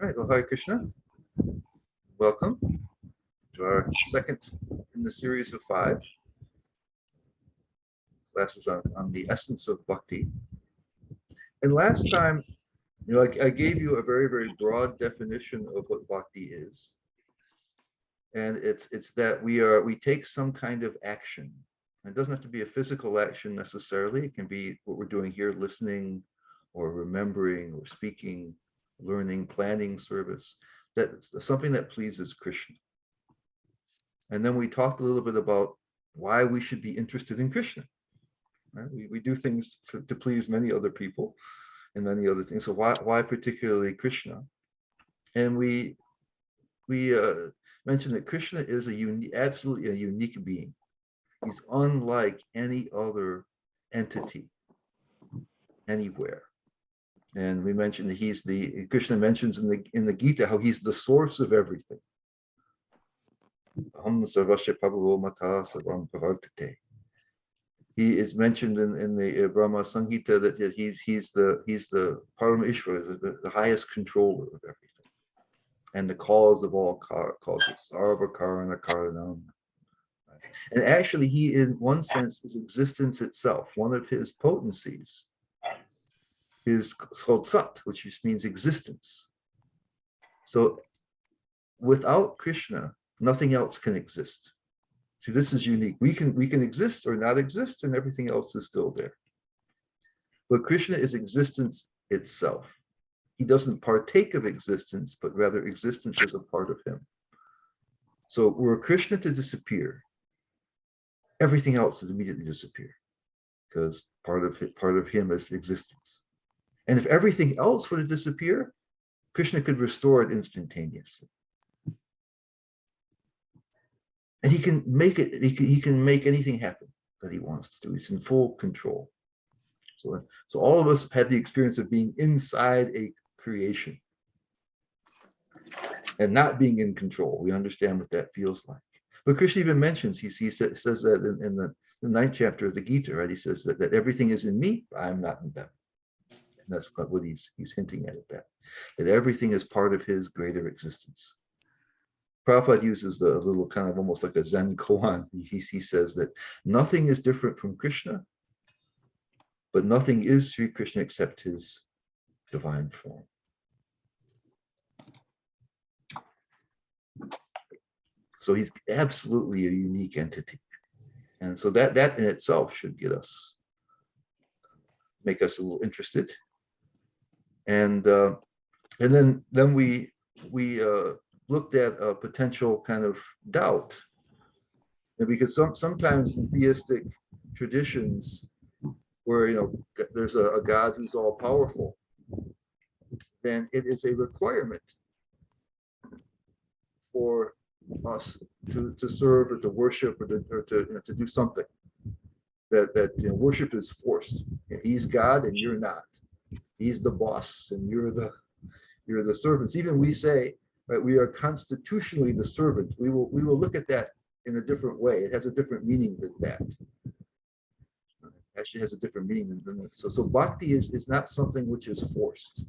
All right, well, Hare Krishna. Welcome to our second in the series of 5 classes on the essence of Bhakti. And last time, I gave you a very, very broad definition of what Bhakti is. And it's that we take some kind of action. It doesn't have to be a physical action necessarily. It can be what we're doing here, listening or remembering or speaking, learning, planning service. That's something that pleases Krishna. And then we talked a little bit about why we should be interested in Krishna. Right? We do things to please many other people and many other things. So why particularly Krishna? And we mentioned that Krishna is absolutely a unique being. He's unlike any other entity anywhere. And we mentioned that Krishna mentions in the Gita how he's the source of everything. He is mentioned in the Brahma Samhita that he's the Parameshwara, the highest controller of everything, and the cause of all causes, Sarva Karana Karanam. And actually, he, in one sense, is existence itself. One of his potencies is called Sat, which just means existence. So, without Krishna, nothing else can exist. See, this is unique. We can exist or not exist, and everything else is still there. But Krishna is existence itself. He doesn't partake of existence, but rather existence is a part of him. So were Krishna to disappear, everything else would immediately disappear, because part of him is existence. And if everything else were to disappear, Krishna could restore it instantaneously. And he can make it, he can make anything happen that he wants to do. He's in full control. So all of us have the experience of being inside a creation and not being in control. We understand what that feels like. But Krishna even mentions, he says that in the 9th chapter of the Gita, right? He says that everything is in me, I'm not in them. And that's what he's hinting at that everything is part of his greater existence. Prabhupada uses the little kind of almost like a Zen koan. He says that nothing is different from Krishna, but nothing is Sri Krishna except his divine form. So he's absolutely a unique entity. And so that in itself should make us a little interested. And then we looked at a potential kind of doubt. And because sometimes in theistic traditions where there's a God who's all powerful, then it is a requirement for us to serve or to worship or to do something. That worship is forced. He's God and you're not. He's the boss and you're the servants. Even we say, right, we are constitutionally the servant. We will look at that in a different way. It has a different meaning than that. Actually has a different meaning than that. So bhakti is not something which is forced.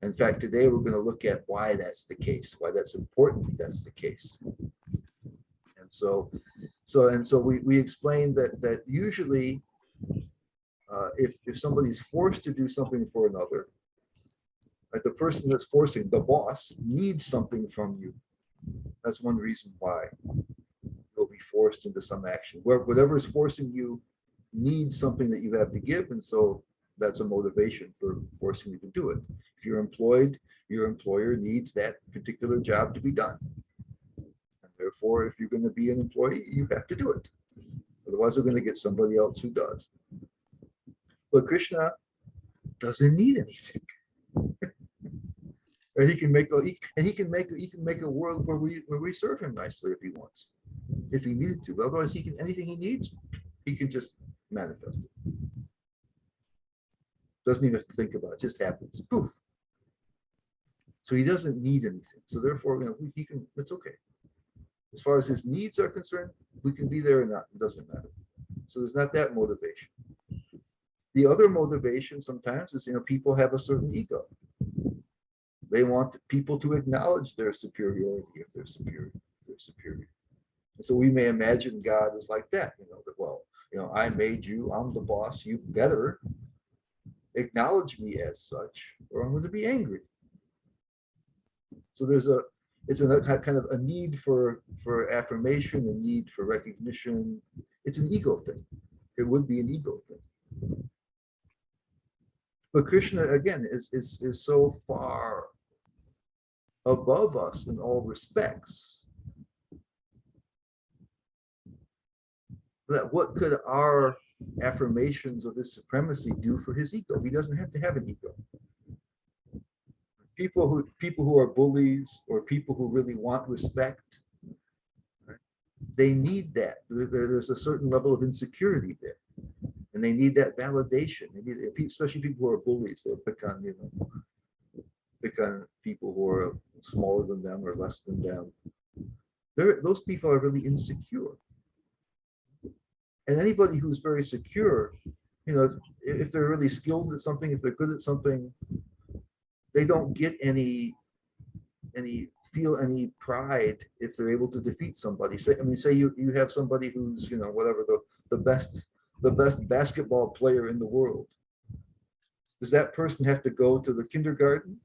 In fact, today we're going to look at why that's the case, why that's important that's the case. And so we explained that usually if somebody's forced to do something for another, like the person that's forcing, the boss, needs something from you. That's one reason why you'll be forced into some action. Whatever is forcing you needs something that you have to give, and so that's a motivation for forcing you to do it. If you're employed, your employer needs that particular job to be done. And therefore, if you're going to be an employee, you have to do it. Otherwise, we're going to get somebody else who does. But Krishna doesn't need anything. Or he can make a world where we serve him nicely if he wants, if he needed to. But otherwise, anything he needs, he can just manifest it. Doesn't even have to think about it; just happens. Poof. So he doesn't need anything. So therefore, he can. It's okay. As far as his needs are concerned, we can be there or not. It doesn't matter. So there's not that motivation. The other motivation sometimes is people have a certain ego. They want people to acknowledge their superiority if they're superior. They're superior. And so we may imagine God is like that, that, well, I made you, I'm the boss, you better acknowledge me as such, or I'm going to be angry. So it's a kind of a need for affirmation, a need for recognition. It's an ego thing. It would be an ego thing. But Krishna, again, is so far above us in all respects that what could our affirmations of his supremacy do for his ego? He doesn't have to have an ego. People who are bullies, or people who really want respect, right? They need that. There's a certain level of insecurity there, and they need that validation. They need, especially people who are bullies. They'll pick on people who are smaller than them or less than them. Those people are really insecure. And anybody who's very secure, if they're really skilled at something, if they're good at something, they don't get feel any pride if they're able to defeat somebody. Say you have somebody who's, whatever, the best basketball player in the world. Does that person have to go to the kindergarten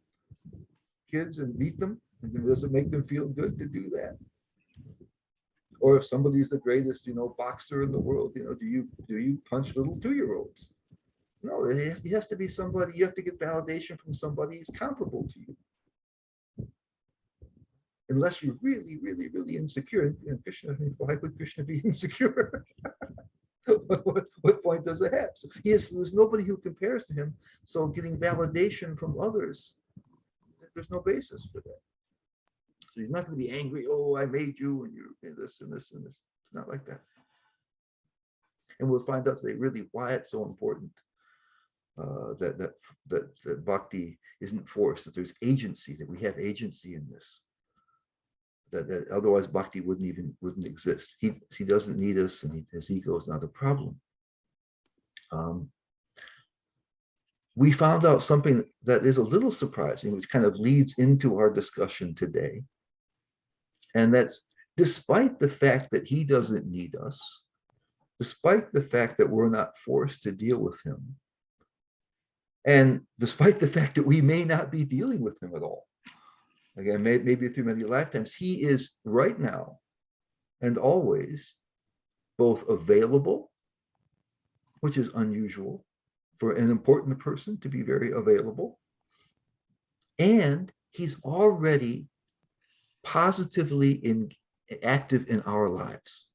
kids and beat them? And does it make them feel good to do that? Or if somebody's the greatest, boxer in the world, do you punch little 2-year-olds? No, it has to be somebody. You have to get validation from somebody who's comparable to you. Unless you're really, really, really insecure. And Krishna, why would Krishna be insecure? What point does it have? So there's nobody who compares to him. So getting validation from others, there's no basis for that. So he's not going to be angry. Oh, I made you, and you're this and this and this. It's not like that. And we'll find out today really why it's so important that bhakti isn't forced. That there's agency. That we have agency in this. That otherwise bhakti wouldn't exist. He doesn't need us, and his ego is not a problem. We found out something that is a little surprising, which kind of leads into our discussion today. And that's, despite the fact that he doesn't need us, despite the fact that we're not forced to deal with him, and despite the fact that we may not be dealing with him at all, again, maybe through many lifetimes, he is right now and always both available, which is unusual for an important person to be very available, and he's already positively active in our lives.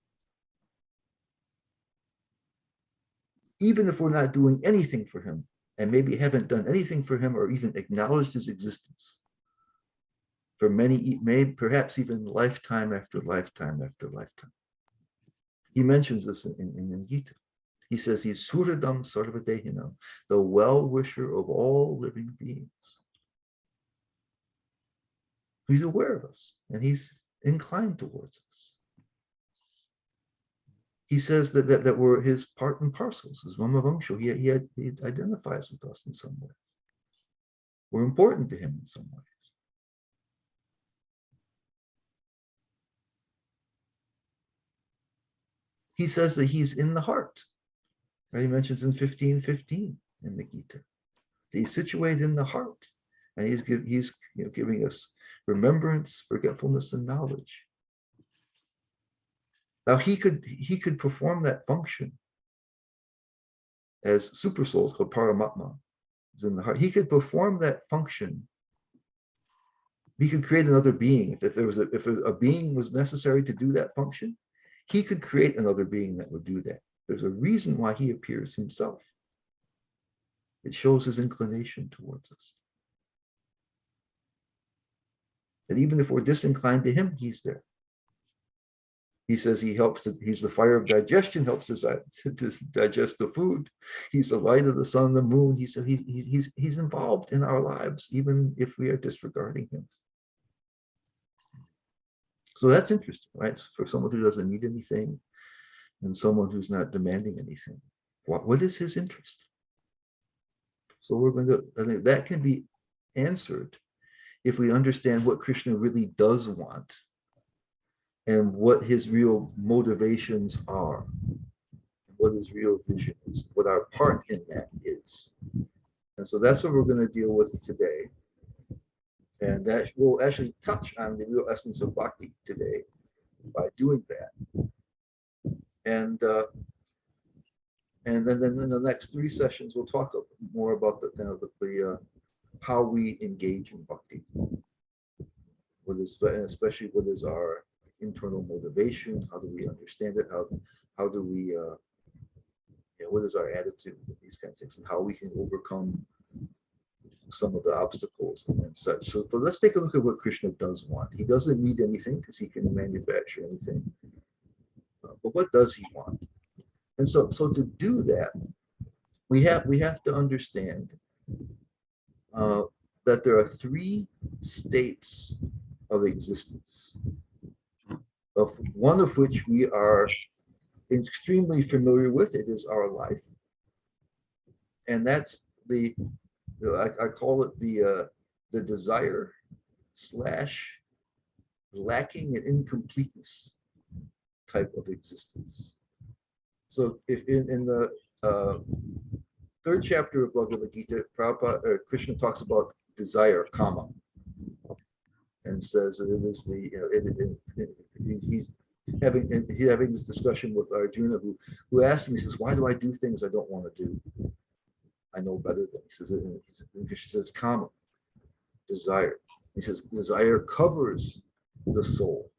Even if we're not doing anything for him, and maybe haven't done anything for him or even acknowledged his existence for perhaps even lifetime after lifetime after lifetime. He mentions this in Gita. He says he's Suradam Sarvadehinam, the well-wisher of all living beings. He's aware of us, and he's inclined towards us. He says that we're his part and parcels, his Ramavangsho. He identifies with us in some way. We're important to him in some ways. He says that he's in the heart. Right? He mentions in 15:15 in the Gita. He's situated in the heart, and he's giving us remembrance, forgetfulness, and knowledge. Now he could perform that function as super souls called Paramatma is in the heart. He could perform that function. He could create another being. If a being was necessary to do that function, he could create another being that would do that. There's a reason why he appears himself. It shows his inclination towards us. And even if we're disinclined to him, he's there. He says he's the fire of digestion, helps us to digest the food. He's the light of the sun and the moon. He's involved in our lives, even if we are disregarding him. So that's interesting, right? For someone who doesn't need anything and someone who's not demanding anything. What is his interest? So I think that can be answered if we understand what Krishna really does want and what his real motivations are, what his real vision is, what our part in that is. And so that's what we're going to deal with today. And that will actually touch on the real essence of bhakti today by doing that. And then in the next 3 sessions, we'll talk more about the kind of the how we engage in bhakti. What is, and especially what is our internal motivation? How do we understand it? How do we what is our attitude? These kinds of things, and how we can overcome some of the obstacles and such. So, but let's take a look at what Krishna does want. He doesn't need anything because he can manufacture anything. But what does he want? And so to do that, we have to understand that there are 3 states of existence, of one of which we are extremely familiar with. It is our life, and that's I call it the desire / lacking and incompleteness type of existence. So if in the 3rd chapter of Bhagavad Gita, Krishna talks about desire, kama, and says that it is he's having this discussion with Arjuna, who asked him, he says, why do I do things I don't want to do? I know better than. He says, kama, desire. He says, desire covers the soul.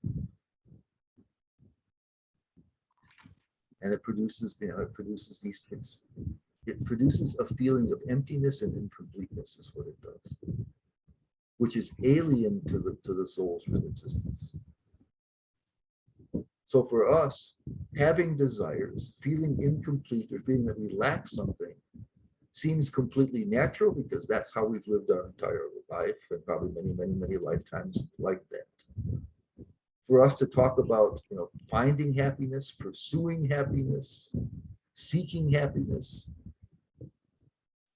And it produces, it produces a feeling of emptiness and incompleteness is what it does, which is alien to the soul's real existence. So for us, having desires, feeling incomplete or feeling that we lack something seems completely natural because that's how we've lived our entire life and probably many lifetimes like that. For us to talk about, finding happiness, pursuing happiness, seeking happiness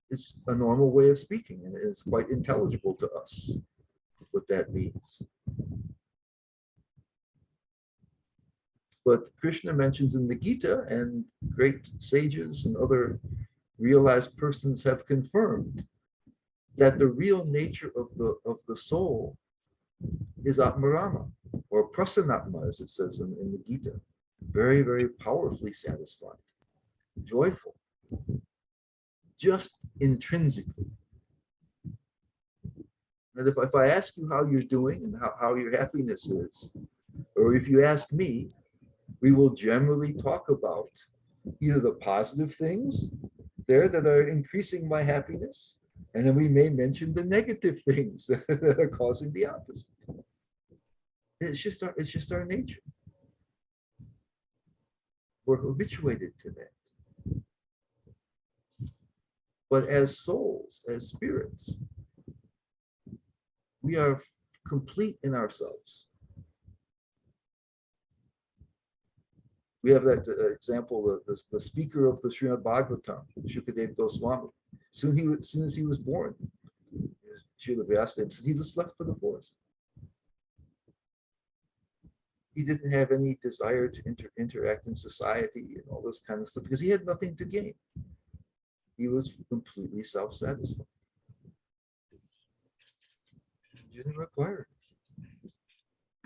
is a normal way of speaking, and it's quite intelligible to us what that means. But Krishna mentions in the Gita, and great sages and other realized persons have confirmed, that the real nature of the soul is Atmarama, or Prasanatma, as it says in the Gita. Very, very powerfully satisfied, joyful, just intrinsically. And if I ask you how you're doing and how your happiness is, or if you ask me, we will generally talk about either the positive things there that are increasing my happiness, and then we may mention the negative things that are causing the opposite. It's just our nature. We're habituated to that. But as souls, as spirits, we are complete in ourselves. We have that example of the speaker of the Srimad Bhagavatam, Shukadeva Goswami. As soon as he was born, Srila Vyasadeva said he just left for the forest. He didn't have any desire to interact in society and all this kind of stuff because he had nothing to gain. He was completely self-satisfied. He didn't require it.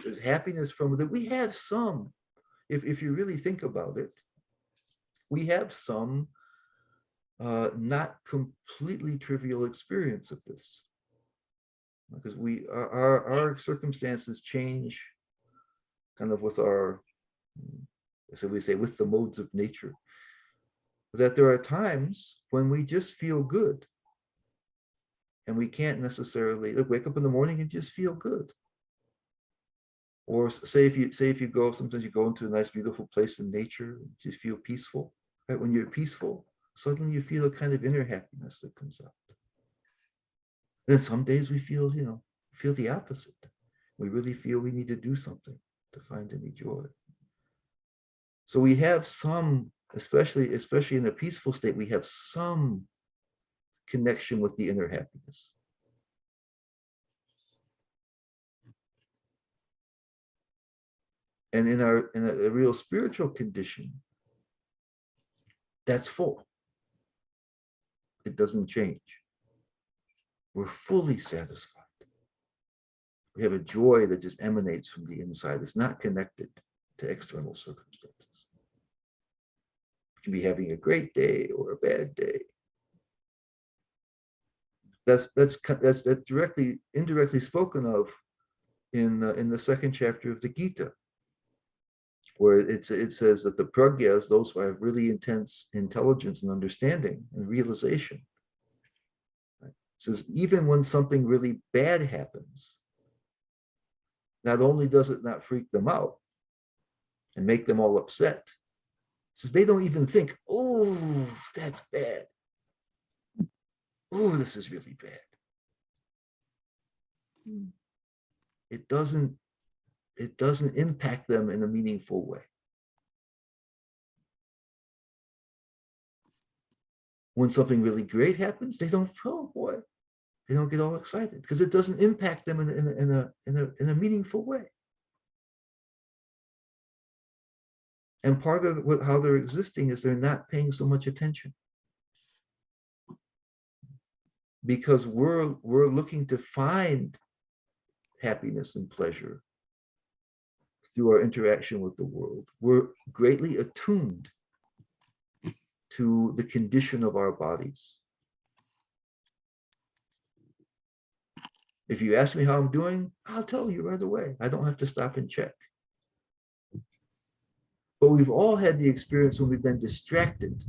There's happiness from that. We have some, if you really think about it, we have some not completely trivial experience of this, because our circumstances change kind of with our, so we say, with the modes of nature, that there are times when we just feel good and we can't necessarily wake up in the morning and just feel good. Or say if you go, sometimes you go into a nice beautiful place in nature, you just feel peaceful. Right? When you're peaceful, suddenly you feel a kind of inner happiness that comes out. And then some days we feel the opposite. We really feel we need to do something to find any joy. So we have some, especially in a peaceful state, we have some connection with the inner happiness. And in a real spiritual condition, that's full. It doesn't change. We're fully satisfied. We have a joy that just emanates from the inside. It's not connected to external circumstances. You can be having a great day or a bad day. That's indirectly spoken of in the second chapter of the Gita, where it says that the pragyas, those who have really intense intelligence and understanding and realization, right, says even when something really bad happens, not only does it not freak them out and make them all upset, it says they don't even think, oh, that's bad. Oh, this is really bad. It doesn't impact them in a meaningful way. When something really great happens, they don't, oh boy, they don't get all excited because it doesn't impact them in a meaningful way. And part of how they're existing is they're not paying so much attention. Because we're looking to find happiness and pleasure through our interaction with the world. We're greatly attuned to the condition of our bodies. If you ask me how I'm doing, I'll tell you right away. I don't have to stop and check. But we've all had the experience when we've been distracted.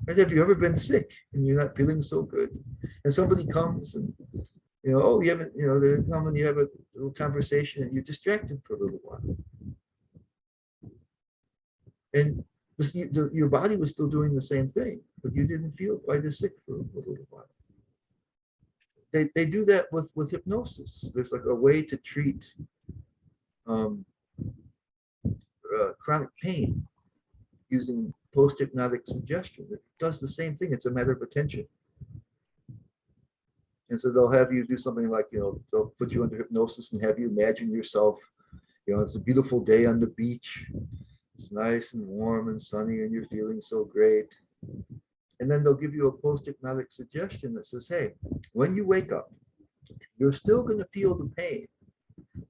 Right? Have you ever been sick and you're not feeling so good? And somebody comes and, oh, you haven't, they come and you have a little conversation and you're distracted for a little while. And your body was still doing the same thing, but you didn't feel quite as sick for a little while. They do that with hypnosis. There's like a way to treat chronic pain using post-hypnotic suggestion. It does the same thing. It's a matter of attention. And so they'll have you do something like, they'll put you under hypnosis and have you imagine yourself, it's a beautiful day on the beach. It's nice and warm and sunny and you're feeling so great. And then they'll give you a post-hypnotic suggestion that says, hey, when you wake up, you're still going to feel the pain,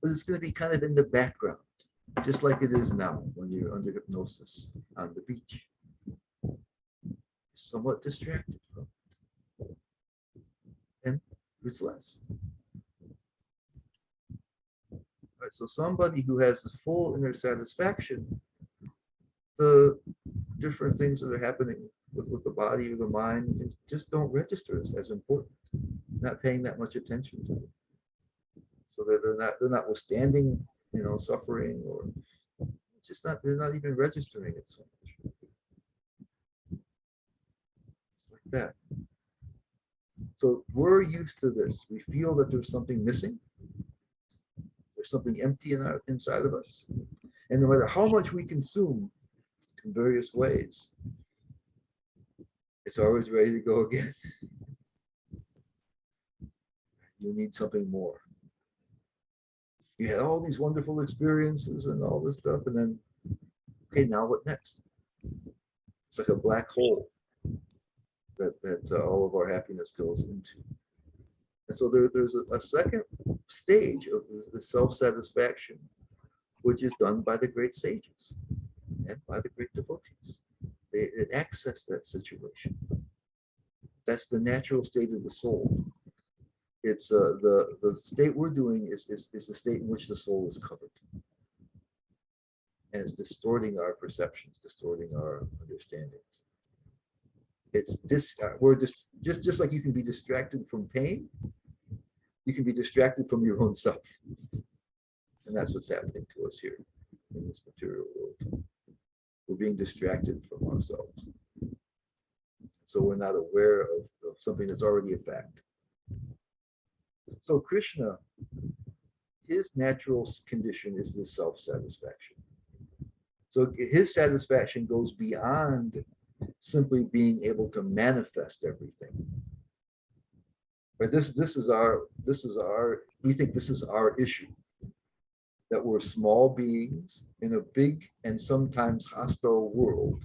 but it's going to be kind of in the background, just like it is now when you're under hypnosis on the beach. Somewhat distracted from it. And it's less. All right, so somebody who has this full inner satisfaction, the different things that are happening with the body or the mind just don't register as important. Not paying that much attention to them. So they're not withstanding, suffering, or they're not even registering it so much. It's like that. So we're used to this. We feel that there's something missing. There's something empty inside of us. And no matter how much we consume in various ways, it's always ready to go again. You need something more. You had all these wonderful experiences and all this stuff, and then, okay, now what next? It's like a black hole that all of our happiness goes into. And so there's a second stage of the self-satisfaction, which is done by the great sages and by the great devotees. They access that situation. That's the natural state of the soul. It's the state we're doing is the state in which the soul is covered. And it's distorting our perceptions, distorting our understandings. It's this, we're just like you can be distracted from pain, you can be distracted from your own self. And that's what's happening to us here in this material world. We're being distracted from ourselves. So we're not aware of something that's already a fact. So Krishna, his natural condition is this self-satisfaction. So his satisfaction goes beyond simply being able to manifest everything. But we think this is our issue. that we're small beings in a big and sometimes hostile world.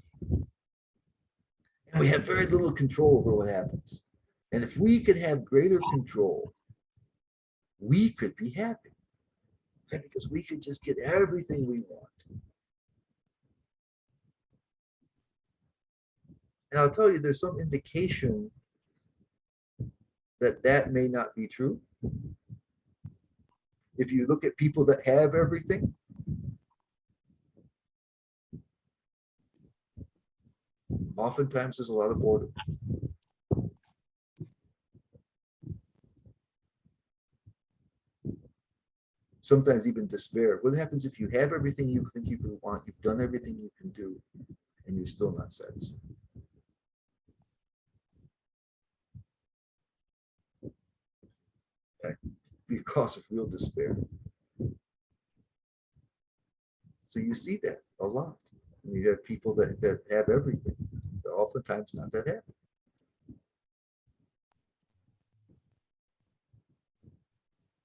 And we have very little control over what happens. And if we could have greater control, we could be happy. Okay? Because we could just get everything we want. And I'll tell you, there's some indication that that may not be true. If you look at people that have everything, oftentimes there's a lot of boredom. Sometimes even despair. What happens if you have everything you think you can want, you've done everything you can do, and you're still not satisfied? That can cause of real despair. So you see that a lot. You have people that have everything. They're oftentimes not that happy.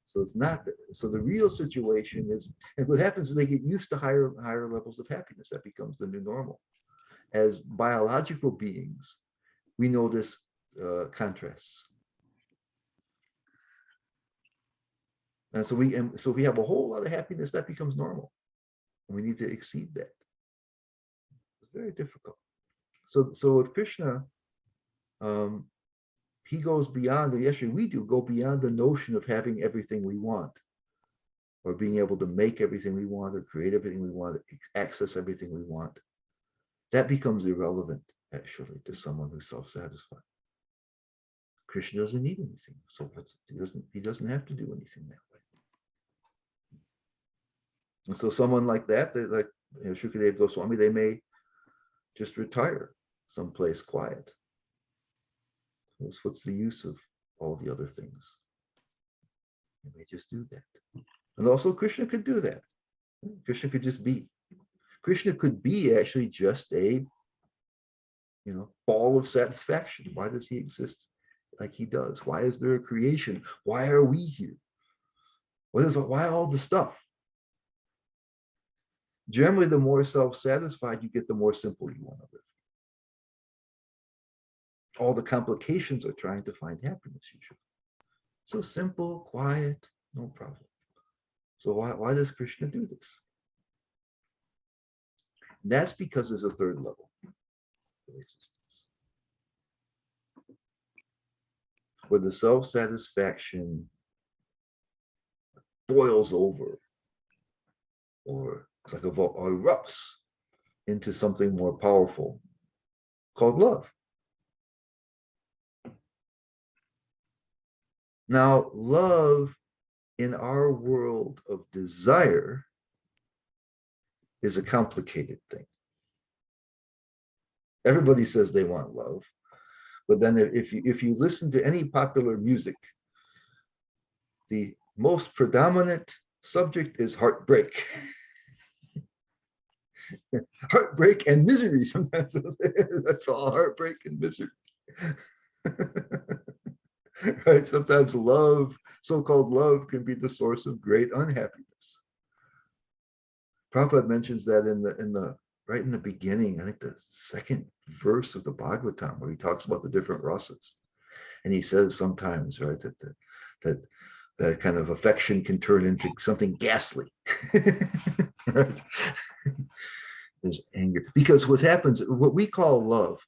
So it's not, so the real situation is, and what happens is they get used to higher levels of happiness. That becomes the new normal. As biological beings, we notice contrasts. And so we have a whole lot of happiness that becomes normal. And we need to exceed that. It's very difficult. So with Krishna, he goes beyond, and actually we do go beyond the notion of having everything we want, or being able to make everything we want, or create everything we want, access everything we want. That becomes irrelevant, actually, to someone who's self-satisfied. Krishna doesn't need anything, so he doesn't have to do anything that way. And so someone like that, like Shukadeva Goswami, they may just retire someplace quiet. What's the use of all the other things? They may just do that. And also Krishna could do that. Krishna could just be. Krishna could be actually just a, ball of satisfaction. Why does he exist like he does? Why is there a creation? Why are we here? Why all the stuff? Generally, the more self-satisfied you get, the more simple you want to live. All the complications are trying to find happiness usually. So simple, quiet, no problem. So why does Krishna do this? And that's because there's a third level of existence, where the self-satisfaction boils over, or it's like or erupts into something more powerful called love. Now, love in our world of desire is a complicated thing. Everybody says they want love, but then if you listen to any popular music, the most predominant subject is heartbreak. Heartbreak and misery sometimes. That's all, heartbreak and misery. Right? Sometimes love, so-called love, can be the source of great unhappiness. Prabhupada mentions that right in the beginning, I think the second verse of the Bhagavatam, where he talks about the different rasas. And he says sometimes, right, that kind of affection can turn into something ghastly. Right? There's anger. Because what happens, what we call love,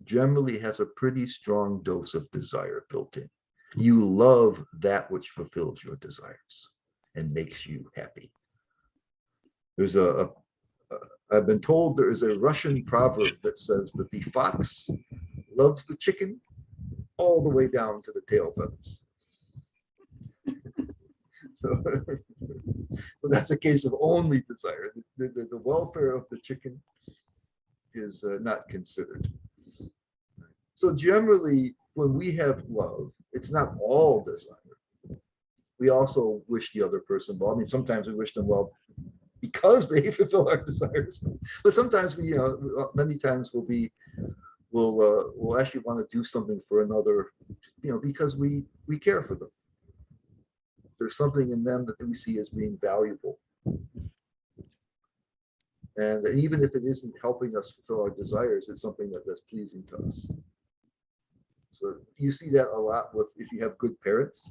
generally has a pretty strong dose of desire built in. You love that which fulfills your desires and makes you happy. There's I've been told there is a Russian proverb that says that the fox loves the chicken all the way down to the tail feathers. So that's a case of only desire. The welfare of the chicken is not considered. So generally, when we have love, it's not all desire. We also wish the other person well. I mean, sometimes we wish them well because they fulfill our desires, but sometimes we, many times we'll actually want to do something for another, because we care for them. there's something in them that we see as being valuable. And even if it isn't helping us fulfill our desires, it's something that's pleasing to us. So you see that a lot with, if you have good parents,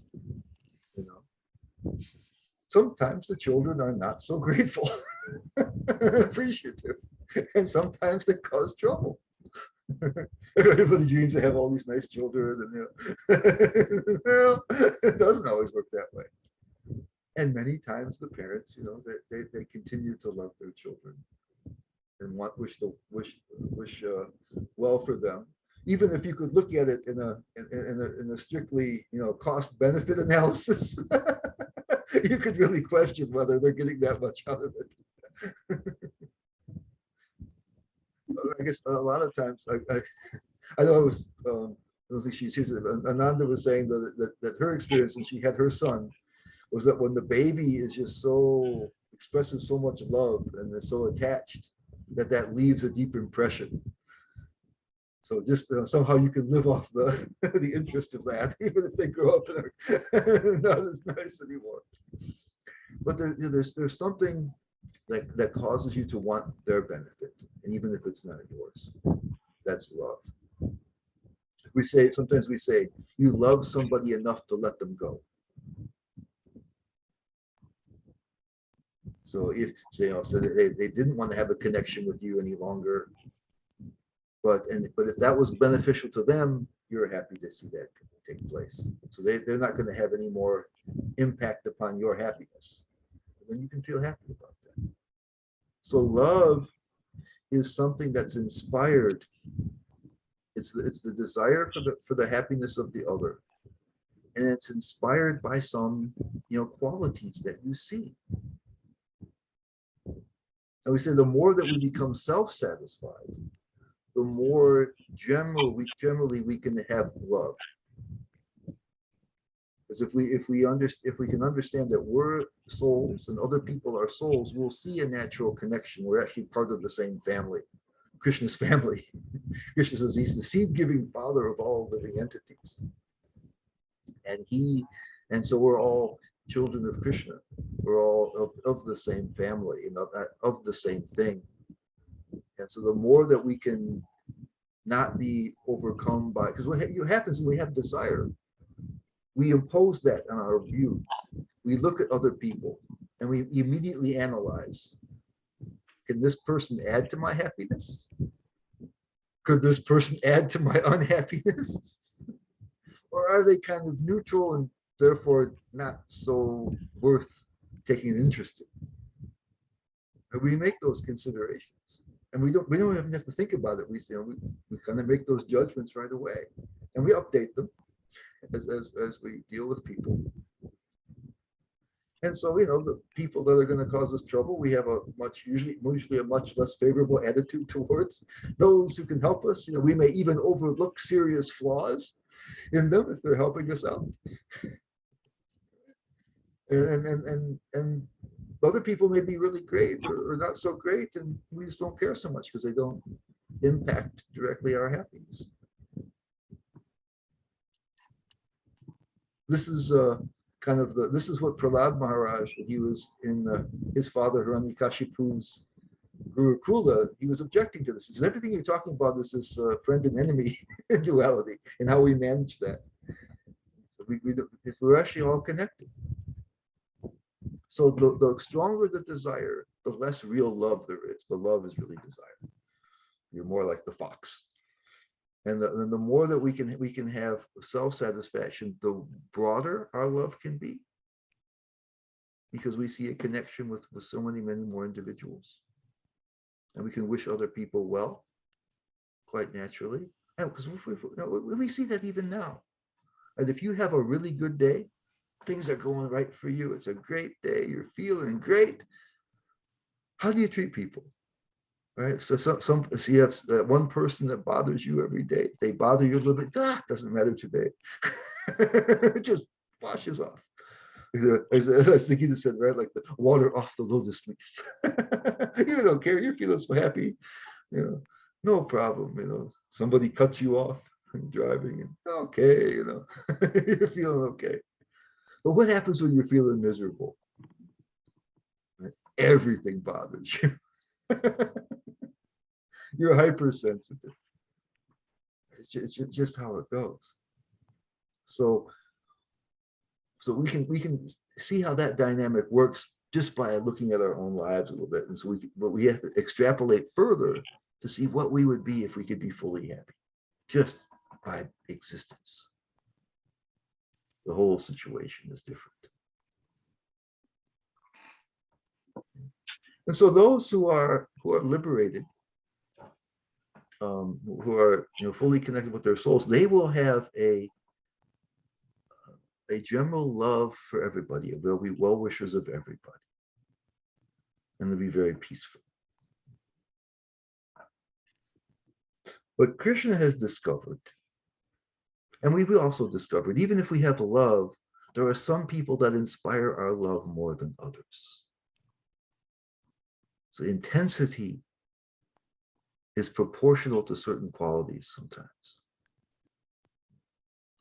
you know, sometimes the children are not so grateful, appreciative, and sometimes they cause trouble. Everybody dreams they have all these nice children, and well, it doesn't always work that way. And many times the parents, you know, they continue to love their children and wish well for them. Even if you could look at it in a strictly, you know, cost benefit analysis, you could really question whether they're getting that much out of it. I guess a lot of times, I know it was, I don't think she's here today, but Ananda was saying that her experience when she had her son was that when the baby is just so, expresses so much love and is so attached, that leaves a deep impression. So just somehow you can live off the interest of that, even if they grow up and are not as nice anymore. But there's something that causes you to want their benefit, and even if it's not yours, that's love. Sometimes we say, you love somebody enough to let them go. So if so they didn't want to have a connection with you any longer, but if that was beneficial to them, you're happy to see that take place. So they're not going to have any more impact upon your happiness. And then you can feel happy about that. So love is something that's inspired. It's the desire for the happiness of the other, and it's inspired by some, you know, qualities that you see. And we say the more that we become self-satisfied, the more generally we can have love. Because if we can understand that we're souls and other people are souls, we'll see a natural connection. We're actually part of the same family, Krishna's family. Krishna says he's the seed-giving father of all living entities, and so we're all children of Krishna. We're all of the same family and of the same thing. And so the more that we can not be overcome by, because what happens when we have desire, we impose that on our view. We look at other people and we immediately analyze, can this person add to my happiness? Could this person add to my unhappiness? Or are they kind of neutral and therefore not so worth taking an interest in? And we make those considerations. And we don't even have to think about it. We kind of make those judgments right away. And we update them as we deal with people. And so, you know, the people that are going to cause us trouble, we have usually a much less favorable attitude towards. Those who can help us, you know, we may even overlook serious flaws in them if they're helping us out. And other people may be really great or not so great, and we just don't care so much because they don't impact directly our happiness. This is this is what Prahlad Maharaj, when he was in his father Hiranyakashipu's Gurukula, he was objecting to this. He says, everything you're talking about is this friend and enemy duality and how we manage that. So we're actually all connected. So the stronger the desire, the less real love there is. The love is really desire. You're more like the fox. And the more that we can have self-satisfaction, the broader our love can be, because we see a connection with so many more individuals, and we can wish other people well, quite naturally. And because we see that even now. And if you have a really good day, things are going right for you. It's a great day. You're feeling great. How do you treat people? Right. So you have that one person that bothers you every day. They bother you a little bit. Doesn't matter today. It just washes off. As the Gita said, right, like the water off the lotus leaf. You don't care. You're feeling so happy. You know, no problem. You know, somebody cuts you off driving, and okay, you know, you're feeling okay. But what happens when you're feeling miserable? Right? Everything bothers you. You're hypersensitive. It's just how it goes. So we can see how that dynamic works just by looking at our own lives a little bit. And so but we have to extrapolate further to see what we would be if we could be fully happy, just by existence. The whole situation is different. And so those who are liberated, who are fully connected with their souls, they will have a general love for everybody. They'll be well-wishers of everybody. And they'll be very peaceful. But Krishna has discovered, and we've also discovered, even if we have love, there are some people that inspire our love more than others. So intensity is proportional to certain qualities sometimes.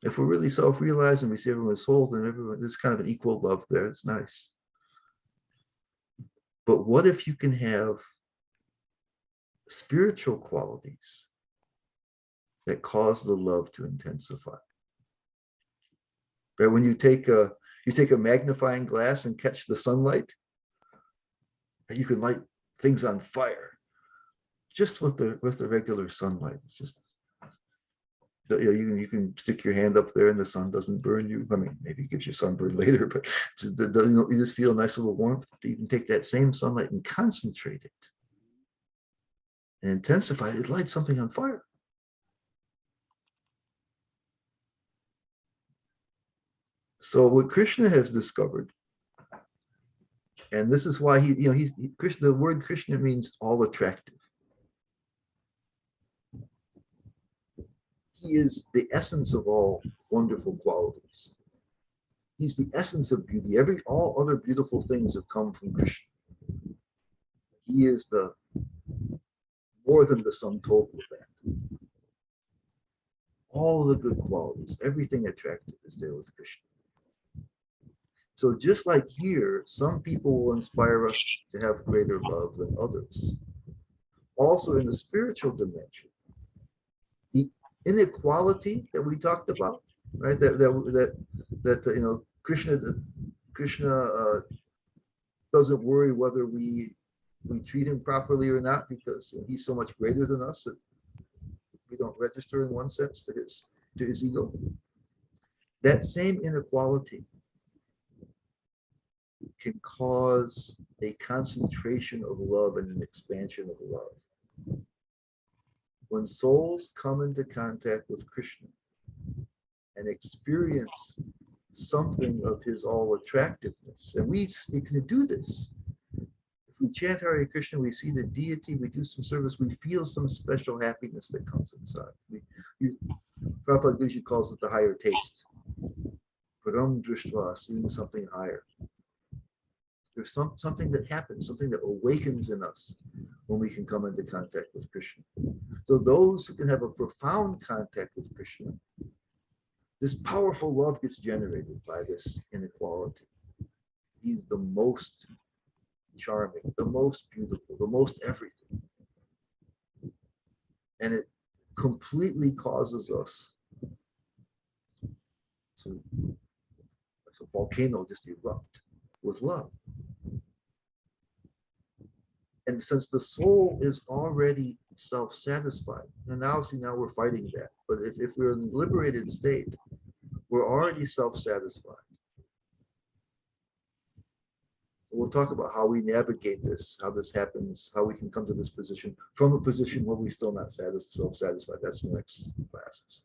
If we're really self-realized and we see everyone's soul, then there's kind of an equal love there. It's nice. But what if you can have spiritual qualities that cause the love to intensify? Right? When you take a magnifying glass and catch the sunlight, you can light things on fire just with the regular sunlight. It's just, you can stick your hand up there and the sun doesn't burn you. I mean, maybe it gives you sunburn later, but you just feel a nice little warmth. You can take that same sunlight and concentrate it and intensify it. It lights something on fire. So what Krishna has discovered, and this is why Krishna, the word Krishna means all attractive. He is the essence of all wonderful qualities. He's the essence of beauty. All other beautiful things have come from Krishna. He is the more than the sum total of that. All the good qualities, everything attractive is there with Krishna. So just like here, some people will inspire us to have greater love than others. Also in the spiritual dimension, the inequality that we talked about, right? That Krishna doesn't worry whether we treat him properly or not, because he's so much greater than us that we don't register in one sense to his ego. That same inequality can cause a concentration of love and an expansion of love. When souls come into contact with Krishna and experience something of his all attractiveness, and we can do this. If we chant Hare Krishna, we see the deity, we do some service, we feel some special happiness that comes inside. Prabhupada usually calls it the higher taste. Param Drishtva, seeing something higher. There's something that happens, something that awakens in us when we can come into contact with Krishna. So those who can have a profound contact with Krishna, this powerful love gets generated by this inequality. He's the most charming, the most beautiful, the most everything. And it completely causes us to, like a volcano, just erupt with love. And since the soul is already self-satisfied, and obviously now we're fighting that, but if we're in a liberated state, we're already self-satisfied. We'll talk about how we navigate this, how this happens, how we can come to this position from a position where we're still not self-satisfied. That's the next classes.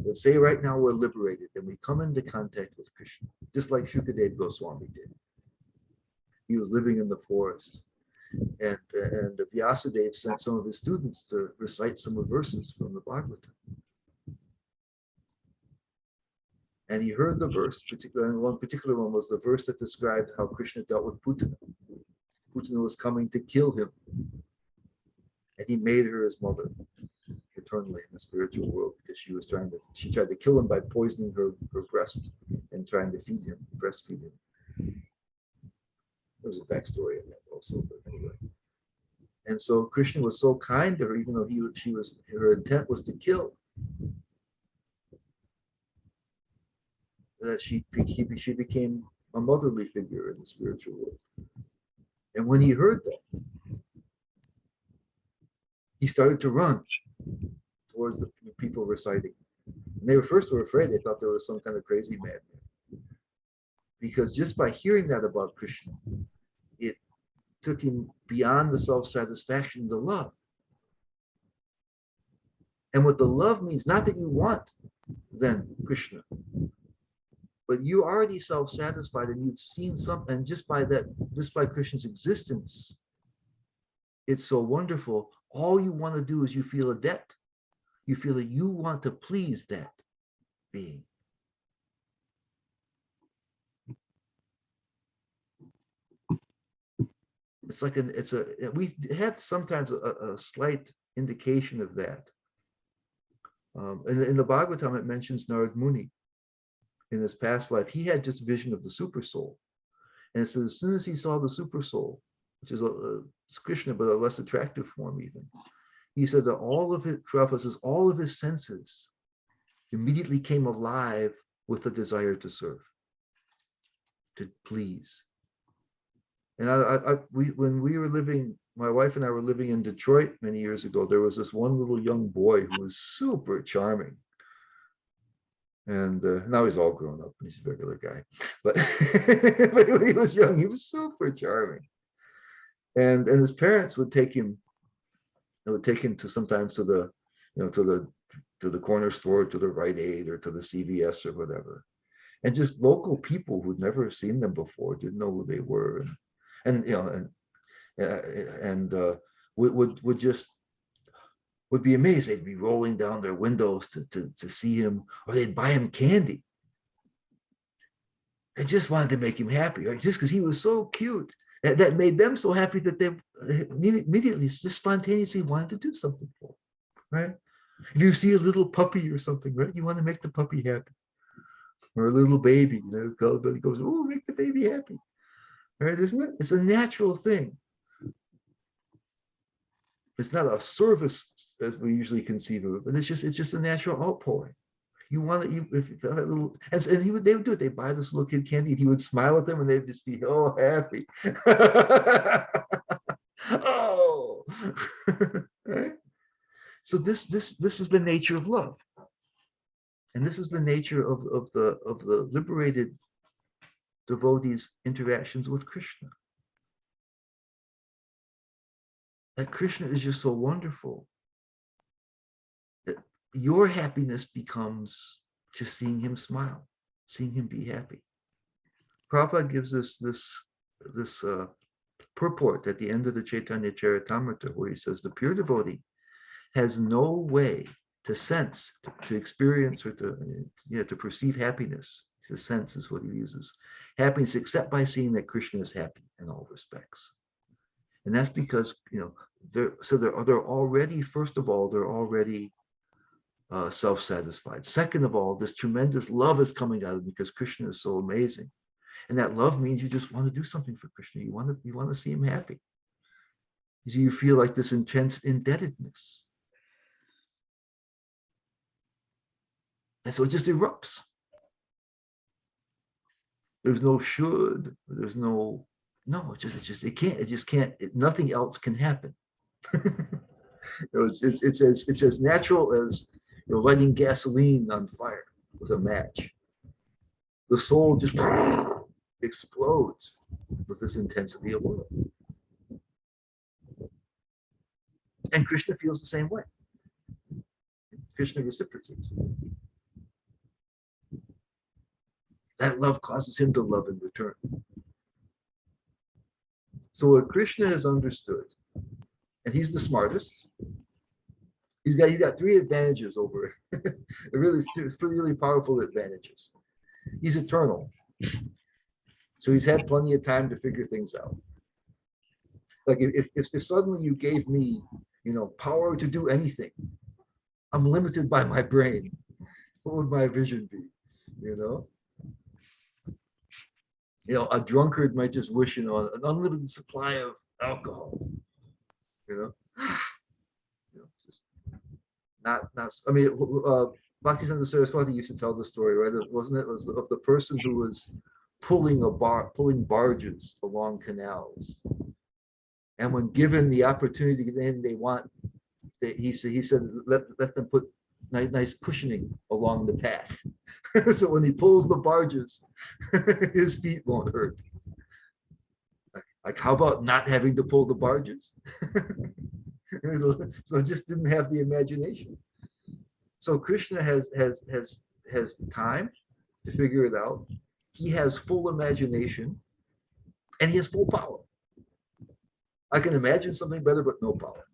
Let's say right now we're liberated and we come into contact with Krishna, just like Shukadeva Goswami did. He was living in the forest, and Vyasadeva sent some of his students to recite some of the verses from the Bhagavatam. And he heard the verse, one particular one was the verse that described how Krishna dealt with Putana. Putana was coming to kill him, and he made her his mother eternally in the spiritual world, because she tried to kill him by poisoning her breast, and and trying to feed him, breastfeed him. There was a backstory in that also, but anyway. And so Krishna was so kind to her, even though her intent was to kill, that she became a motherly figure in the spiritual world. And when he heard that, he started to run towards the people reciting. And they were afraid. They thought there was some kind of crazy madman. Because just by hearing that about Krishna, it took him beyond the self-satisfaction to love. And what the love means, not that you want then Krishna, but you already self-satisfied and you've seen something, and just by Krishna's existence, it's so wonderful. All you want to do is you feel a debt. You feel that you want to please that being. It's like we have sometimes a slight indication of that. In the Bhagavatam, it mentions Narad Muni. In his past life, he had just vision of the super soul. And it says as soon as he saw the super soul, which is Krishna, but a less attractive form even, he said that all of his senses immediately came alive with the desire to serve, to please. And when we were living, my wife and I were living in Detroit many years ago, there was this one little young boy who was super charming. And now he's all grown up, he's a regular guy. But, but when he was young, he was super charming. And his parents would take him, to sometimes to the corner store, to the Rite Aid or to the CVS or whatever. And just local people who'd never seen them before, didn't know who they were. Would be amazed. They'd be rolling down their windows to see him, or they'd buy him candy. They just wanted to make him happy, right? Just because he was so cute. That made them so happy that they immediately, just spontaneously wanted to do something for him, right? If you see a little puppy or something, right, you want to make the puppy happy. Or a little baby, everybody goes, oh, make the baby happy. Right, isn't it? It's a natural thing. It's not a service as we usually conceive of it, but it's just a natural outpouring. You want to, if that little, and they would do it. They buy this little kid candy, and he would smile at them, and they'd just be happy. Oh, right. So this is the nature of love, and this is the nature of the liberated devotees' interactions with Krishna. That Krishna is just so wonderful that your happiness becomes just seeing him smile, seeing him be happy. Prabhupada gives us this purport at the end of the Chaitanya Charitamrita, where he says the pure devotee has no way to sense, to experience, or to perceive happiness. The sense is what he uses. Happiness except by seeing that Krishna is happy in all respects. And that's because, they're already, first of all, they're already self-satisfied. Second of all, this tremendous love is coming out of them because Krishna is so amazing. And that love means you just want to do something for Krishna. You want to see him happy. You feel like this intense indebtedness. And so it just erupts. There's no should, there's no, it just can't, nothing else can happen. It's as natural as lighting gasoline on fire with a match. The soul just explodes with this intensity of love. And Krishna feels the same way. Krishna reciprocates. That love causes him to love in return. So what Krishna has understood, and he's the smartest, he's got three advantages over it. really powerful advantages. He's eternal. So he's had plenty of time to figure things out. Like if suddenly you gave me, power to do anything, I'm limited by my brain. What would my vision be? A drunkard might just wish on an unlimited supply of alcohol. Just not. I mean, Bhaktisiddhanta Saraswati used to tell the story, right? Wasn't it? It was of the person who was pulling barges along canals, and when given the opportunity to get in, he said let them put nice cushioning along the path, so when he pulls the barges, his feet won't hurt. Like, how about not having to pull the barges? So it just didn't have the imagination. So Krishna has time to figure it out. He has full imagination, and he has full power. I can imagine something better, but no power.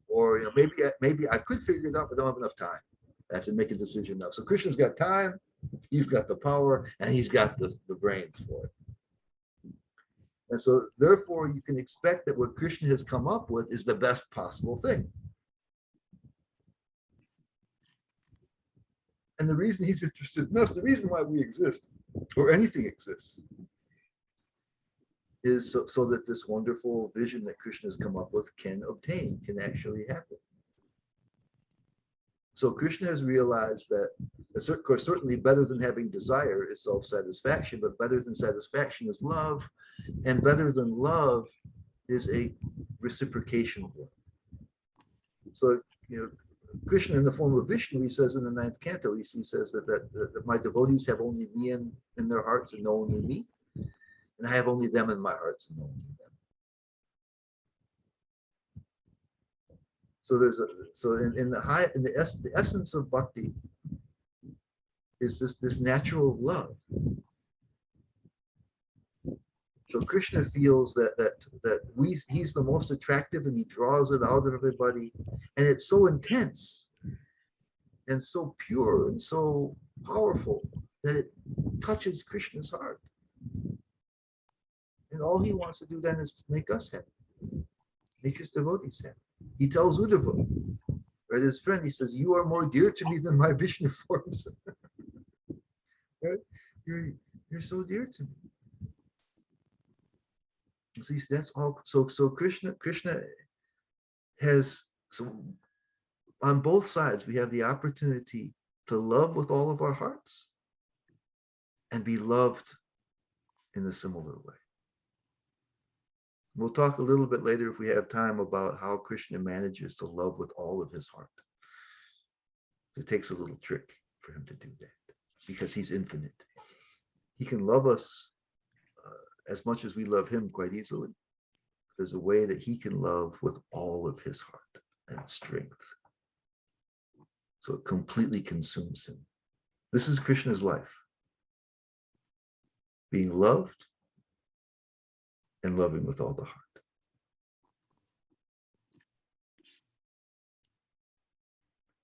Or maybe I could figure it out, but I don't have enough time. I have to make a decision now. So Krishna's got time, he's got the power, and he's got the brains for it. And so therefore you can expect that what Krishna has come up with is the best possible thing. And the reason he's interested in us, the reason why we exist, or anything exists, is so that this wonderful vision that Krishna has come up with can actually happen. So Krishna has realized that, of course, certainly better than having desire is self-satisfaction, but better than satisfaction is love, and better than love is a reciprocation of love. So, Krishna in the form of Vishnu, he says in the 9th canto, he says that my devotees have only me in their hearts and know only me, and I have only them in my hearts and know only them. So the essence of bhakti is this natural love. So Krishna feels that he's the most attractive, and he draws it out of everybody, and it's so intense and so pure and so powerful that it touches Krishna's heart. And all he wants to do then is make us happy, make his devotees happy. He tells Uddhava, right, his friend, he says, "You are more dear to me than my Vishnu forms." Right? You're so dear to me. So that's all. So Krishna has, so on both sides we have the opportunity to love with all of our hearts and be loved in a similar way. We'll talk a little bit later, if we have time, about how Krishna manages to love with all of his heart. It takes a little trick for him to do that, because he's infinite. He can love us as much as we love him quite easily. There's a way that he can love with all of his heart and strength. So it completely consumes him. This is Krishna's life. Being loved and loving with all the heart.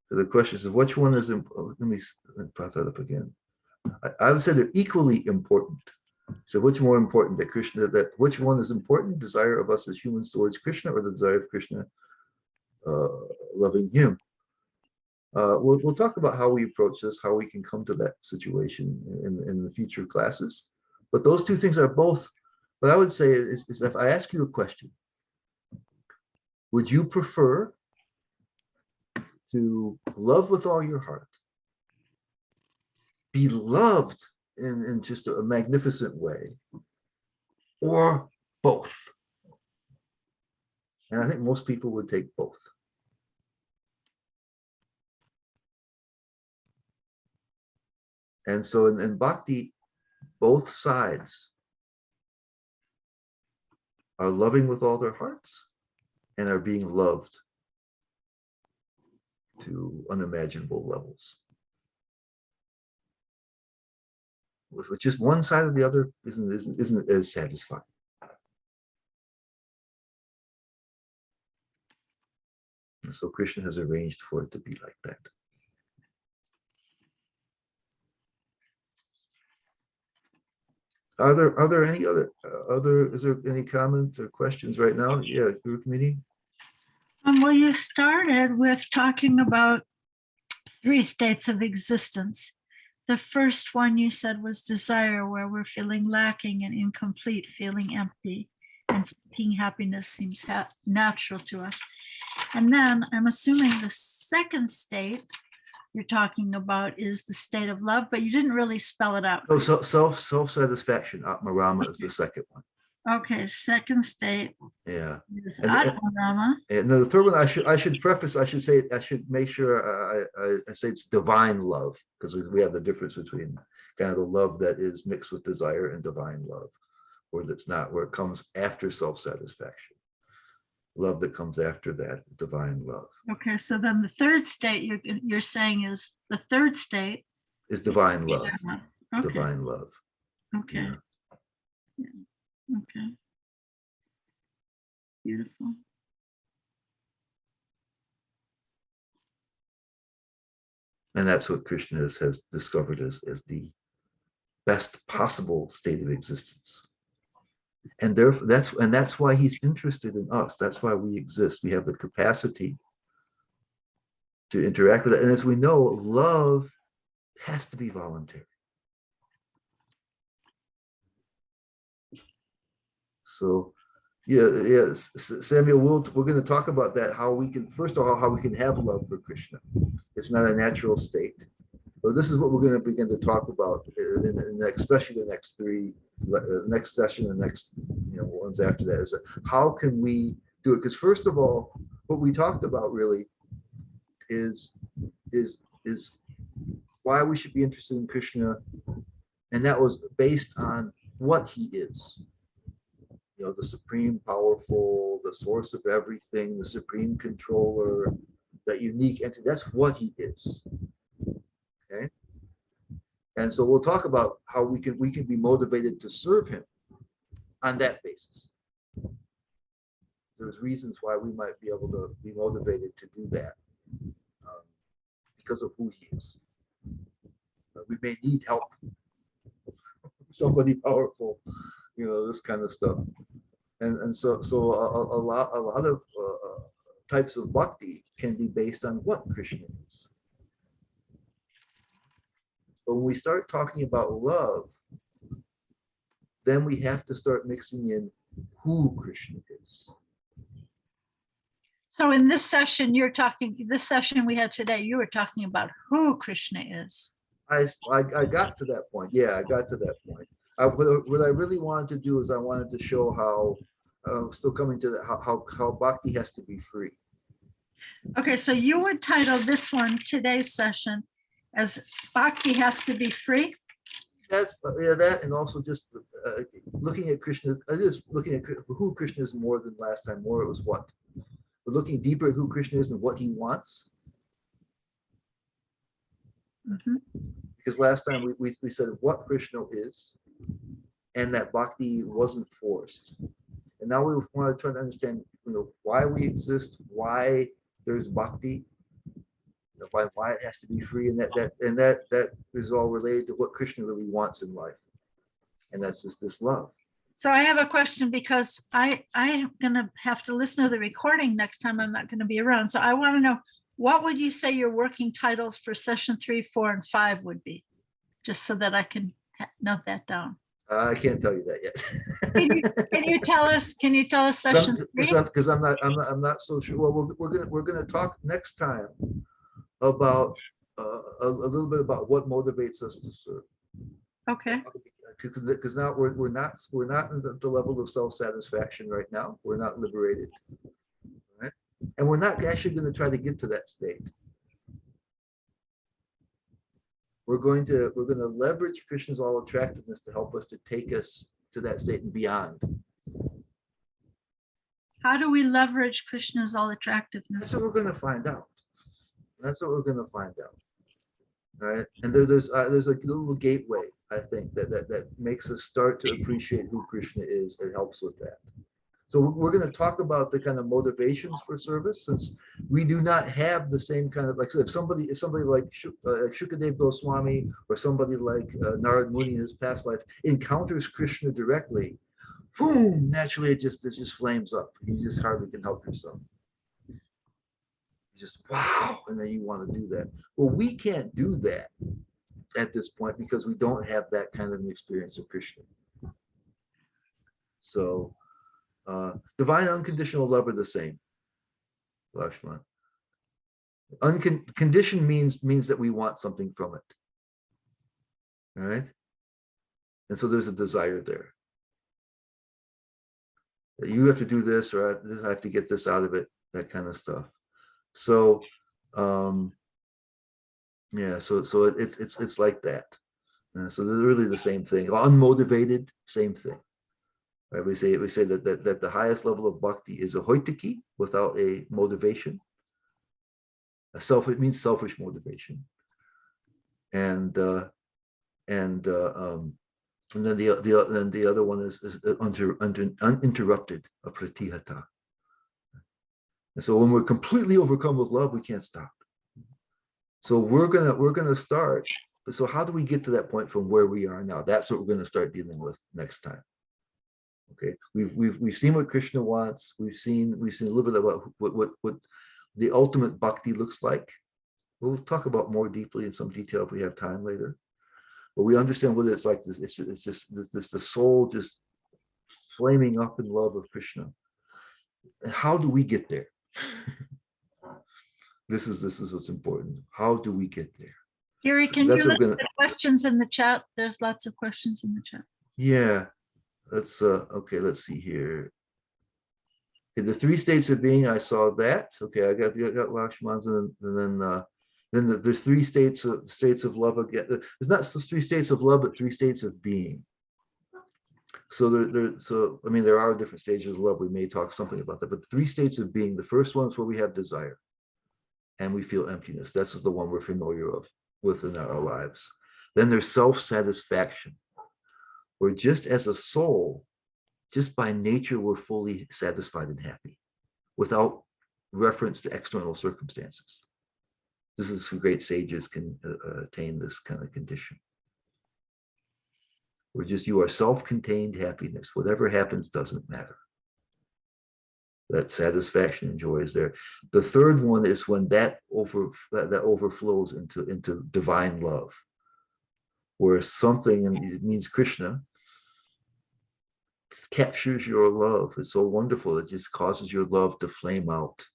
So the question is, which one is important? Let me pop that up again. I would say they're equally important. So which more important, which one is important? Desire of us as humans towards Krishna, or the desire of Krishna loving him? We'll talk about how we approach this, how we can come to that situation in the future classes. But those two things are both, what I would say is if I ask you a question, would you prefer to love with all your heart, be loved in just a magnificent way, or both? And I think most people would take both. And so in bhakti, both sides are loving with all their hearts and are being loved to unimaginable levels. With just one side or the other isn't as satisfying. So Krishna has arranged for it to be like that. Are there any other is there any comments or questions right now? Yeah, Guru Committee. Well, you started with talking about 3 states of existence: the first one you said was desire, where we're feeling lacking and incomplete, feeling empty, and seeking happiness seems natural to us. And then I'm assuming the second state you're talking about is the state of love, but you didn't really spell it out. Oh, so self-satisfaction, Atmarama is the second one. Okay, second state Yeah. is And- Atmarama. And the third one, I should preface, I should make sure I say it's divine love, because we have the difference between kind of the love that is mixed with desire and divine love, or that's not, where it comes after self-satisfaction. Love that comes after that, divine love. Okay, so then the third state you're saying is the third state Is divine love. Okay. Divine love. Okay. Yeah. Yeah. Okay. Beautiful. And that's what Krishna has discovered as the best possible state of existence. And therefore, that's why he's interested in us. That's why we exist. We have the capacity to interact with it. And as we know, love has to be voluntary. So, yeah, Samuel, we're going to talk about that. How we can, first of all, how we can have love for Krishna. It's not a natural state. But this is what we're going to begin to talk about in the next, especially the next three, next session and next ones after that. Is how can we do it? Because first of all, what we talked about really is why we should be interested in Krishna, and that was based on what he is. The supreme powerful, the source of everything, the supreme controller, that unique entity. That's what he is. Okay. And so we'll talk about how we can be motivated to serve him on that basis. There's reasons why we might be able to be motivated to do that because of who he is. We may need help, somebody powerful, this kind of stuff. And so a lot of types of bhakti can be based on what Krishna is. But when we start talking about love, then we have to start mixing in who Krishna is. So in this session this session we had today, you were talking about who Krishna is. I got to that point. Yeah, I got to that point. What I really wanted to do is I wanted to show how, still coming to that, how bhakti has to be free. Okay, so you would title this one, today's session, as Bhakti has to be free? That's that, and also just looking at Krishna. Looking at who Krishna is more than last time. More it was what. We're looking deeper at who Krishna is and what he wants. Mm-hmm. Because last time we said what Krishna is, and that bhakti wasn't forced. And now we want to try to understand, why we exist, why there's bhakti, why it has to be free, and that is all related to what Krishna really wants in life, and that's just this love. So I have a question, because I'm gonna have to listen to the recording next time. I'm not gonna be around. So I want to know, what would you say your working titles for session 3, 4, and 5 would be? Just so that I can note that down. I can't tell you that yet. Can you tell us? Can you tell us session 3? Because I'm not so sure. Well, we're gonna talk next time about a little bit about what motivates us to serve. Okay. Because now we're not in the level of self-satisfaction right now. We're not liberated, right? And we're not actually going to try to get to that state. We're going to leverage Krishna's all attractiveness to help us to take us to that state and beyond. How do we leverage Krishna's all attractiveness? That's what we're going to find out. That's what we're going to find out. Right? And there's a little gateway, I think, that makes us start to appreciate who Krishna is. It helps with that. So we're going to talk about the kind of motivations for service, since we do not have the same kind of, like, if somebody like Shukadev Goswami or somebody like Narad Muni in his past life encounters Krishna directly, boom, naturally it just flames up. You just hardly can help yourself. You just, wow, and then you want to do that. Well, we can't do that at this point because we don't have that kind of an experience of Krishna. So divine unconditional love are the same, Lakshman. Unconditioned means that we want something from it. All right. And so there's a desire there. You have to do this, or I have to get this out of it, that kind of stuff. So yeah, so it's like that. So they're really the same thing. Unmotivated, same thing. Right? We say that the highest level of bhakti is a hoitaki, without a motivation. It means selfish motivation. And then the other one is uninterrupted, a pratihata. And so when we're completely overcome with love, we can't stop. So we're gonna start. So how do we get to that point from where we are now? That's what we're going to start dealing with next time. Okay, we've seen what Krishna wants. We've seen a little bit about what the ultimate bhakti looks like. We'll talk about more deeply in some detail if we have time later. But we understand what it's like. It's just the soul just flaming up in love of Krishna. And how do we get there? This is what's important. How do we get there? Gary, can you look at the questions in the chat? There's lots of questions in the chat. Yeah. Let's okay, let's see here. Okay, the three states of being, I saw that. Okay, I got Lakshman's, and then the three states of love again. It's not three states of love, but three states of being. So I mean, there are different stages of love. We may talk something about that, but the three states of being. The first one is where we have desire, and we feel emptiness. This is the one we're familiar with in our lives. Then there's self-satisfaction, where just as a soul, just by nature, we're fully satisfied and happy without reference to external circumstances. This is who great sages can attain this kind of condition. Where just you are self-contained happiness. Whatever happens doesn't matter. That satisfaction and joy is there. The third one is when that overflows into divine love, where something, and it means Krishna, captures your love. It's so wonderful. It just causes your love to flame out,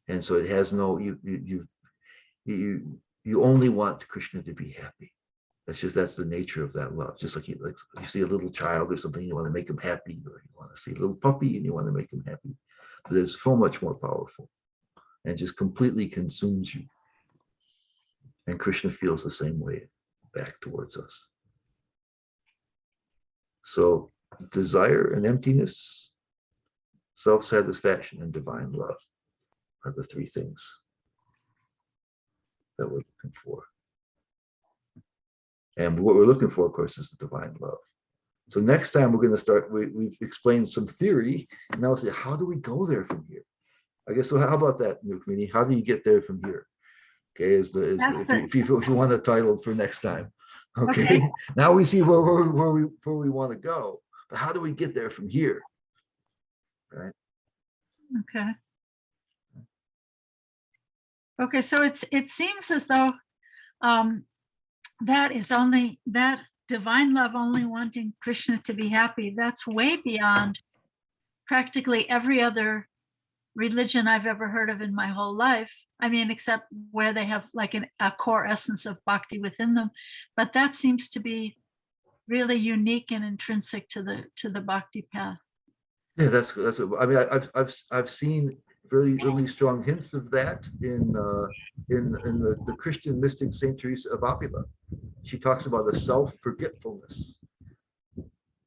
and so it has no you only want Krishna to be happy. That's the nature of that love. Just like you see a little child or something, you want to make him happy, or you want to see a little puppy and you want to make him happy. But it's so much more powerful and just completely consumes you. And Krishna feels the same way back towards us. So desire and emptiness, self-satisfaction, and divine love are the three things that we're looking for. And what we're looking for, of course, is the divine love. So next time we're going to start, we've explained some theory, and now we'll say, how do we go there from here? I guess, so how about that, Rukmini? How do you get there from here? Okay, if you want a title for next time. Okay. Now we see where we want to go, but how do we get there from here? Right. Okay, so it seems as though that divine love only wanting Krishna to be happy, that's way beyond practically every other religion I've ever heard of in my whole life. I mean, except where they have like a core essence of bhakti within them, but that seems to be really unique and intrinsic to the bhakti path. Yeah, that's what I mean. I've seen really strong hints of that in the Christian mystic Saint Teresa of Avila. She talks about a self-forgetfulness,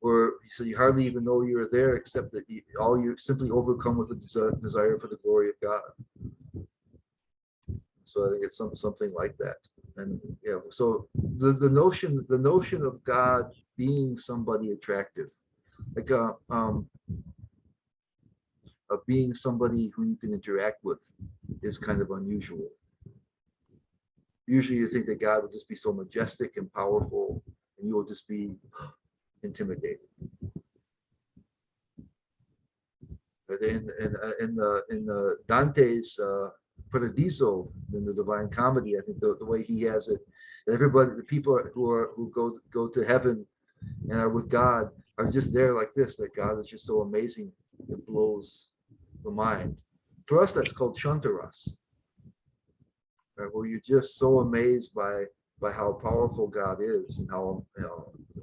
where so you hardly even know you're there, except that you're simply overcome with a desire for the glory of God. So I think it's something like that. And yeah, so the notion of God being somebody attractive, like of being somebody who you can interact with, is kind of unusual. Usually you think that God would just be so majestic and powerful, and you will just be intimidated. But in Dante's Paradiso, in the Divine Comedy, I think the way he has it Everybody, the people who go to heaven and are with God are just there like this, that God is just so amazing, it blows the mind. For us, that's called Shantaras, right? Where you're just so amazed by how powerful God is and how,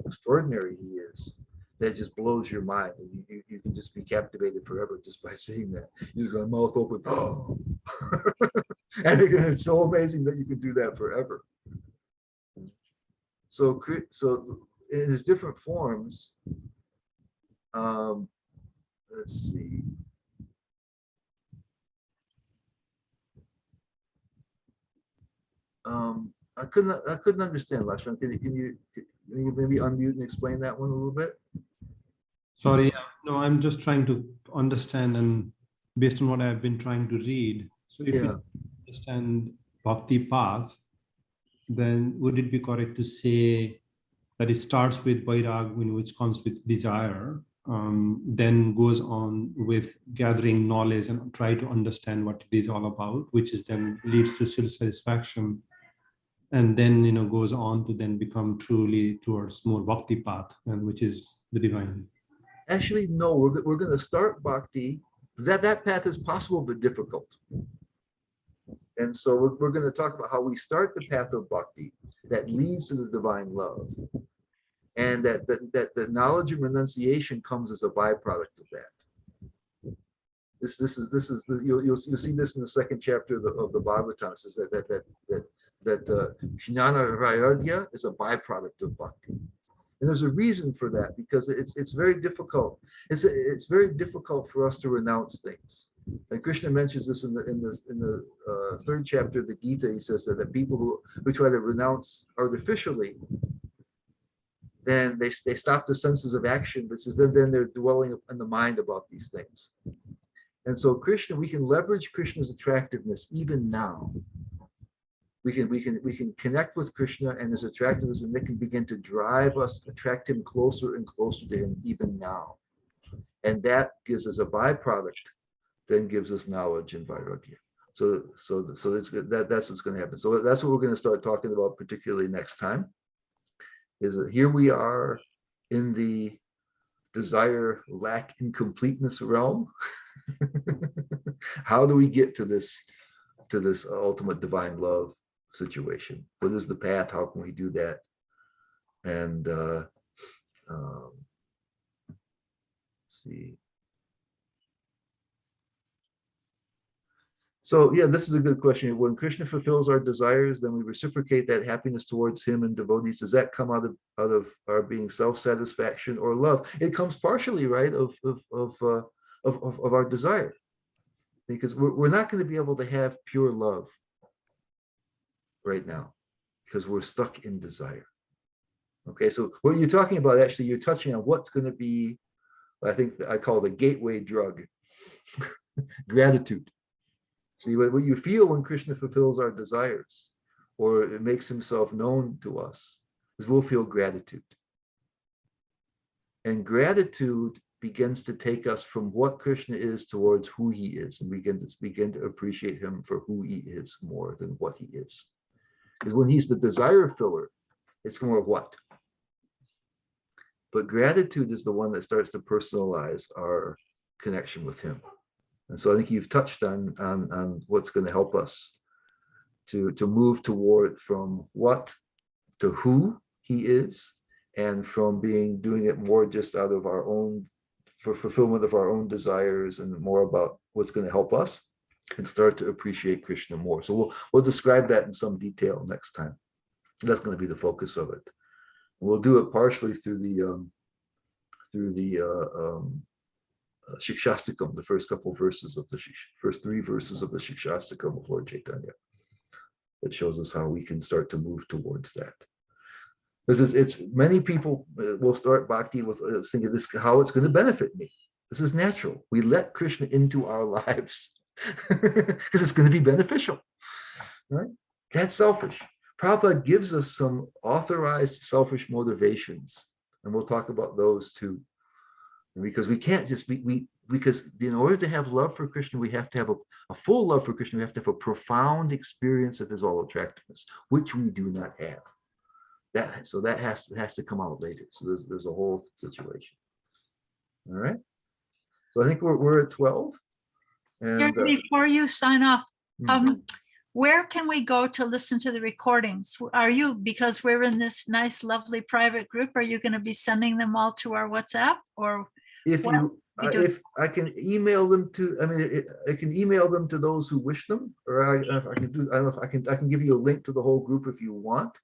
extraordinary he is. That just blows your mind. And you can just be captivated forever just by seeing that. You just got a mouth open. Oh. And it's so amazing that you can do that forever. So in his different forms, let's see. I couldn't understand Lashon. Can you maybe unmute and explain that one a little bit? Sorry, no, I'm just trying to understand, and based on what I've been trying to read. So if you understand Bhakti path, then would it be correct to say that it starts with Vairag, which comes with desire, then goes on with gathering knowledge and try to understand what it is all about, which is then leads to self-satisfaction, and then goes on to then become truly towards more Bhakti path, and which is the divine. Actually, no, we're going to start Bhakti. That path is possible but difficult. And so we're going to talk about how we start the path of Bhakti that leads to the divine love. And that the knowledge and renunciation comes as a byproduct of that. This is you'll see this in the second chapter of the Bhagavatam. It says that Jnana Vairagya is a byproduct of Bhakti. And there's a reason for that, because it's very difficult. It's very difficult for us to renounce things. And Krishna mentions this in the third chapter of the Gita. He says that the people who try to renounce artificially, then they stop the senses of action, but says then they're dwelling in the mind about these things. And so we can leverage Krishna's attractiveness even now. We can connect with Krishna and his attractiveness, and it can begin to drive us, attract him closer and closer to him even now. And that gives us a byproduct, then gives us knowledge and vairagya. So that's what's going to happen. So that's what we're going to start talking about, particularly next time. Is that here we are in the desire, lack, incompleteness realm. How do we get to this ultimate divine love situation? What is the path? How can we do that? And see. So yeah, this is a good question. When Krishna fulfills our desires, then we reciprocate that happiness towards him and devotees. Does that come out of our being self-satisfaction or love? It comes partially, right, of our desire, because we're not going to be able to have pure love right now because we're stuck in desire. Okay, so what you're talking about, actually, you're touching on what's going to be, I think I call the gateway drug, gratitude. See, what you feel when Krishna fulfills our desires, or it makes himself known to us, is we'll feel gratitude. And gratitude begins to take us from what Krishna is towards who he is, and we begin to appreciate him for who he is more than what he is. Because when he's the desire filler, it's more what? But gratitude is the one that starts to personalize our connection with him. And so I think you've touched on what's going to help us to move toward from what to who he is, and from doing it more just out of our own, for fulfillment of our own desires, and more about what's going to help us, and start to appreciate Krishna more. So we'll describe that in some detail next time. That's going to be the focus of it. We'll do it partially through the Shikshastakam, the first couple verses of first 3 verses of the Shikshastakam of Lord Chaitanya. That shows us how we can start to move towards that. Because it's many people will start bhakti with thinking this how it's going to benefit me. This is natural. We let Krishna into our lives because it's going to be beneficial, right? That's selfish. Prabhupada gives us some authorized selfish motivations, and we'll talk about those too. Because we can't just because in order to have love for Krishna, we have to have a full love for Krishna. We have to have a profound experience of his all attractiveness, which we do not have. That has to come out later. So there's a whole situation. All right. So I think we're at 12. And Before you sign off, mhm. where can we go to listen to the recordings? Are you, because we're in this nice, lovely private group, are you going to be sending them all to our WhatsApp, or If what you we do? if I can email them to, I mean, I can email them to those who wish them, or I can do, I don't know if I can give you a link to the whole group if you want.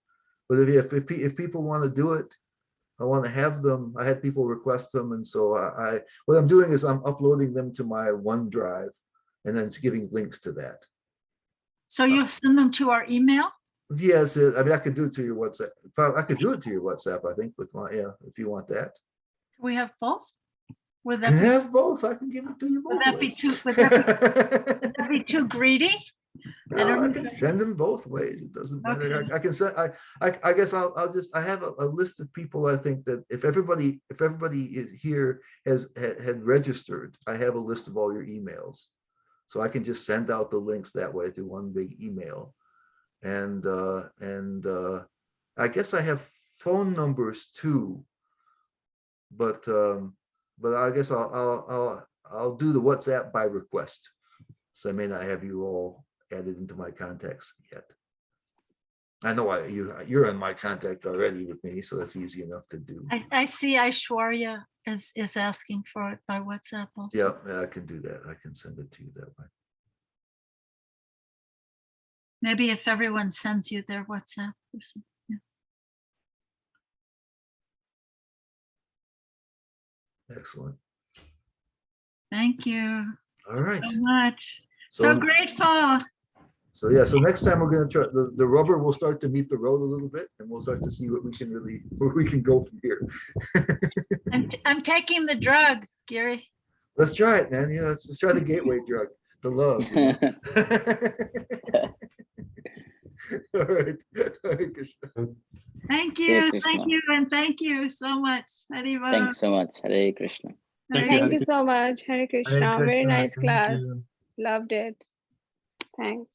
But if people want to do it, I want to have them. I had people request them, and so what I'm doing is I'm uploading them to my OneDrive, and then it's giving links to that. So you send them to our email? Yes, I mean I could do it to your WhatsApp. I could do it to your WhatsApp. I think with my if you want that. We have both? Would Can that be, have both. I can give it to you both. would that be ways. too, would that be too greedy? No, I can send them both ways. It doesn't matter. Okay. I can send. I guess I'll just. I have a list of people. I think that if everybody is here had registered, I have a list of all your emails, so I can just send out the links that way through one big email, and I guess I have phone numbers too, but I guess I'll do the WhatsApp by request. So I may not have you all added into my contacts yet. I know you're in my contact already with me, so that's easy enough to do. I see Aishwarya is asking for it by WhatsApp also. Yeah, I can do that. I can send it to you that way. Maybe if everyone sends you their WhatsApp or something. Yeah. Excellent. Thank you All right. so much. So grateful. So yeah, so next time we're going to try, the rubber will start to meet the road a little bit, and we'll start to see where we can go from here. I'm taking the drug, Gary. Let's try it, man. Yeah, let's try the gateway drug, the love. You know? All right. Hare Krishna. Thank Hare you, Krishna. thank you, and thank you so much. Haribo. Thanks so much. Hare Krishna. Thank you. Thank Hare you so much. Hare Krishna. Very Krishna, nice thank class. you. Loved it. Thanks.